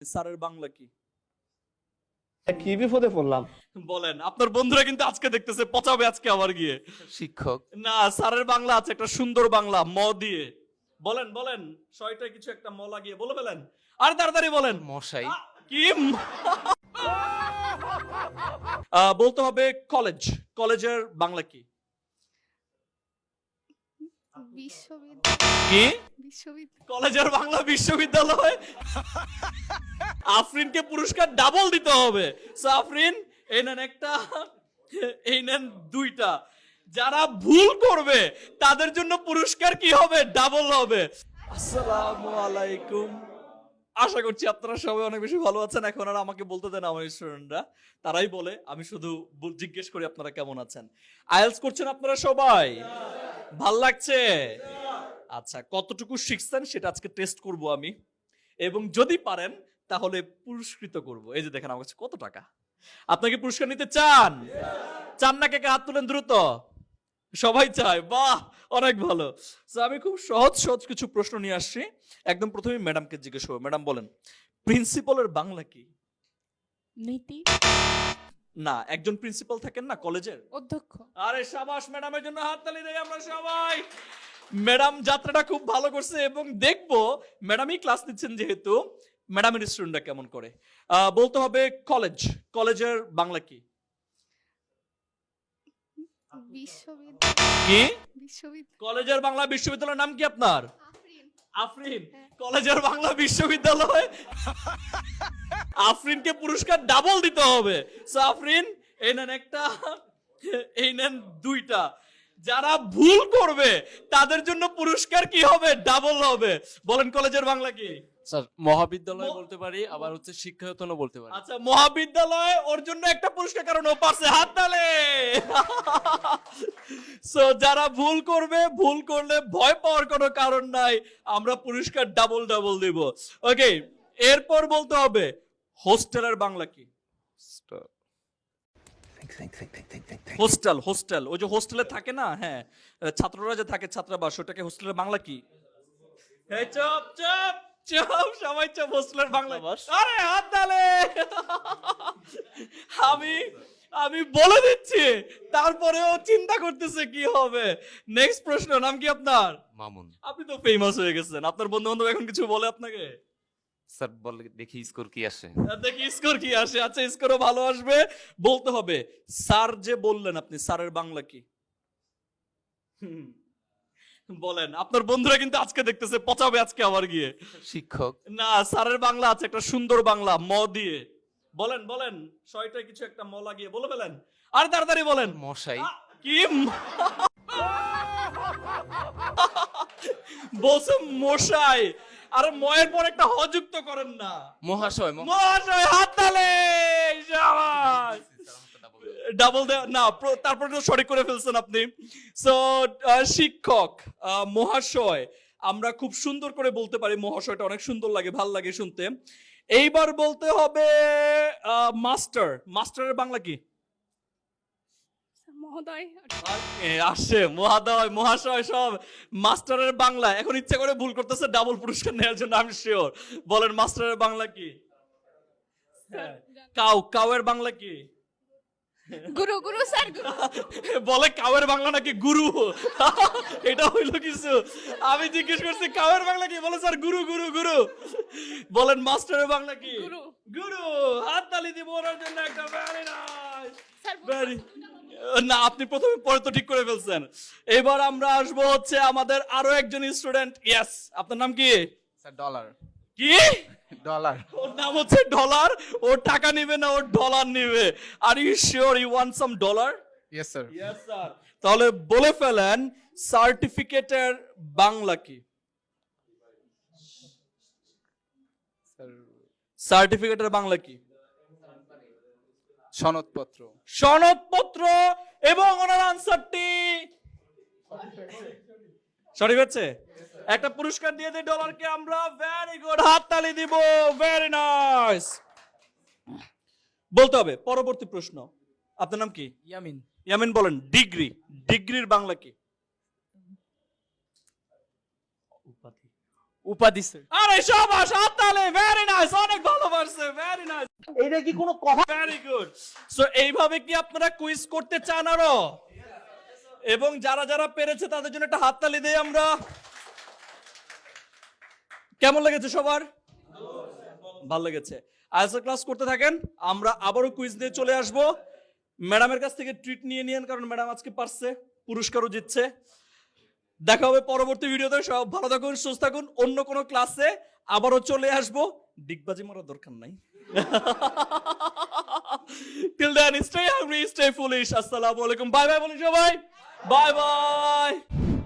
স্যারের বাংলা কি? কি বিপদে পড়লাম। বলেন, আপনার বন্ধুরা কিন্তু আজকে দেখতেছে, পচাবে আজকে আবার গিয়ে। শিক্ষক। না, স্যারের বাংলা আছে একটা সুন্দর বাংলা ম দিয়ে। বলেন বলেন, ছয়টায় কিছু একটা ম লাগিয়ে বলে ফেলেন। আর তাড়াতাড়ি বলেন। মশাই। কি বলতে হবে কলেজ। কলেজের বাংলা কি? বিশ্ববিদ্যালয়। কি? বিশ্ববিদ্যালয়। কলেজের বাংলা বিশ্ববিদ্যালয়। আফরিনকে পুরস্কার ডাবল দিতে হবে। সো আফরিন, এই নেন একটা, এই নেন দুইটা। যারা ভুল করবে তাদের জন্য পুরস্কার কি হবে? ডাবল হবে। আসসালামু আলাইকুম। আশা করছি আপনারা সবাই অনেক বেশি ভালো আছেন। এখন আর আমাকে বলতে দেন আমার স্টুডেন্টরা, তারাই বলে, আমি শুধু জিজ্ঞেস করি আপনারা কেমন আছেন। আইএলটিএস করছেন আপনারা সবাই? ভাল লাগছে? আচ্ছা, কতটুকু শিখছেন সেটা আজকে টেস্ট করব আমি, এবং যদি পারেন তাহলে পুরস্কৃত করব। এই যে দেখেন আমার কাছে কত টাকা। আপনাকে পুরস্কার নিতে চান? চান না? কে কে হাত তুলেন দ্রুত। সবাই চায়, বাহ, অনেক ভালো। তো আমি খুব সহজ সহজ কিছু প্রশ্ন নিয়ে আসছি। একদম প্রথমে ম্যাডামকে জিজ্ঞেস করবো। ম্যাডাম বলেন, প্রিন্সিপালের বাংলা কি? নীতি। না, একজন প্রিন্সিপাল থাকেন না কলেজের? অধ্যক্ষ। আরে শাবাশ, ম্যাডামের জন্য হাততালি দেই আমরা সবাই। ম্যাডাম যাত্রাটা খুব ভালো করছে, এবং দেখবো ম্যাডামই ক্লাস নিচ্ছেন যেহেতু ম্যাডামের স্টুডেন্টরা কেমন করে। বলতে হবে কলেজ। কলেজের বাংলা কি? বিশ্ববিদ্যালয়। কি? বিশ্ববিদ্যালয়। কলেজের বাংলা বিশ্ববিদ্যালয়ের নাম কি আপনার? আফরিন। আফরিন। কলেজের বাংলা বিশ্ববিদ্যালয়। আফরিনকে পুরস্কার ডাবল দিতে হবে। সো আফরিন, এই নেন একটা, এই নেন দুইটা। যারা ভুল করবে তাদের জন্য পুরস্কার কি হবে? ডাবল হবে। বলেন কলেজের বাংলা কি? স্যার মহাবিদ্যালয় বলতে পারি, আবার হচ্ছে শিক্ষায়তনও বলতে পারি। আচ্ছা, মহাবিদ্যালয়, ওর জন্য একটা পুরস্কার, কারণ ও পারছে। হাততালি। সো যারা ভুল করবে, ভুল করলে ভয় পাওয়ার কোনো কারণ নাই, আমরা পুরস্কার ডাবল ডাবল দেব। ওকে, এরপর বলতে হবে হোস্টেলের বাংলা কি? হোস্টেল। হোস্টেল, ওই যে হোস্টেলে থাকে না, হ্যাঁ, ছাত্ররা যে থাকে ছাত্রাবাস, ওটাকে হোস্টেলের বাংলা কি? এই চুপ চুপ চুপ, সবাই চুপ। হোস্টেলের বাংলা? আরে হাততালি। আমি আমি বলে দিচ্ছি, তারপরেও চিন্তা করতেছে কি হবে। নেক্সট প্রশ্ন, নাম কি আপনার? মামুন। আপনি তো ফেমাস হয়ে গেছেন। আপনার বন্ধু বান্ধব এখন কিছু বলে আপনাকে? স্যার বলে দেখি স্কোর কি আসে। দেখি স্কোর কি আসে। আচ্ছা, স্কোরও ভালো আসবে। বলতে হবে স্যার যে বললেন আপনি, স্যারের বাংলা কি? বলেন, আপনার বন্ধুরা কিন্তু আজকে দেখতেছে, পচাবে আজকে আবার গিয়ে। শিক্ষক। না, স্যারের বাংলা আছে একটা সুন্দর বাংলা ম দিয়ে। বলেন বলেন, ছয়টায় কিছু একটা ম লাগিয়ে বলে ফেলেন। আর তাড়াতাড়ি বলেন। মশাই। কি বলছে? মশাই। আর ময়ের পর একটা হ যুক্ত করেন না। মহাশয়। মহাশয়। হাততালি। শাবাশ। ডাবল না, তারপর তো সঠিক করে ফেলছেন আপনি। সো শিক্ষক, মহাশয়, আমরা খুব সুন্দর করে বলতে পারি। মহাশয়টা অনেক সুন্দর লাগে, ভাল লাগে শুনতে। এইবার বলতে হবে মাস্টার। মাস্টারের বাংলা কি? মহোদয়। আসে মহাদয় মহাশয় সব। মাস্টারের বাংলা এখন ইচ্ছা করে ভুল করতেছে ডাবল পুরস্কার নেওয়ার জন্য, আমি শিওর। বলেন মাস্টারের বাংলা কি? কাউ। কাউয়ের বাংলা কি? গুরু। গুরু স্যার, গুরু। বলে কাউয়ের বাংলা নাকি গুরু। এটা হইলো কিছু। আমি জিজ্ঞেস করছি কাউয়ের বাংলা কি, বলে স্যার গুরু গুরু গুরু। বলেন মাস্টারের বাংলা কি? গুরু। গুরু। হাততালি দিব ওনার জন্য একটা। Very nice. Sir, very. না, আপনি প্রথমে, পরে তো ঠিক করে ফেলছেন। এবার আমরা আসবো হচ্ছে আমাদের আরো একজন স্টুডেন্ট। ইয়েস, আপনার নাম কি? Sir dollar. কি? ডলার। ওর নাম হচ্ছে ডলার। ও টাকা নিবে না, ও ডলার নিবে। Are you sure you want some dollar? Yes sir. Yes sir. তাহলে বলে ফেলেন সার্টিফিকেটের বাংলা কি? স্যার সার্টিফিকেটের বাংলা কি? সনদপত্র। সনদপত্র। এবং ওনার আনসারটি সঠিক হচ্ছে। একটা পুরস্কার দিয়ে দিই ডলারকে আমরা। ভেরি গুড, হাততালি দিব। Very nice. বলতে হবে পরবর্তী প্রশ্ন। আপনার নাম কি? ইয়ামিন। ইয়ামিন, বলেন ডিগ্রি। ডিগ্রির বাংলা কি? উপাধি স্যার। আরে শাবাশ, হাততালি। ভেরি নাইস, অনেক ভালো। এইটা কি কোনো কথা? Very good. সো এইভাবে কি আপনারা কুইজ করতে চান আরো? এবং যারা যারা পেরেছে তাদের জন্য একটা হাততালি দেই আমরা। কেমন লেগেছে সবার? ভালো লেগেছে। আইএসএ ক্লাস করতে থাকেন, আমরা আবারও কুইজ দিয়ে চলে আসব। ম্যাডামের কাছ থেকে ট্রিট নিয়ে নিয়েন, কারণ ম্যাডাম আজকে পারছে, পুরস্কারও জিতছে। দেখা হবে পরবর্তী ভিডিওতে। সব ভালো থাকুন, সুস্থ থাকুন। অন্য কোনো ক্লাসে আবারও চলে আসবো। ডিগবাজি মারার দরকার নাই। Till then, stay hungry, stay foolish. Assalamu alaikum. Bye bye বলি সবাই। Bye bye.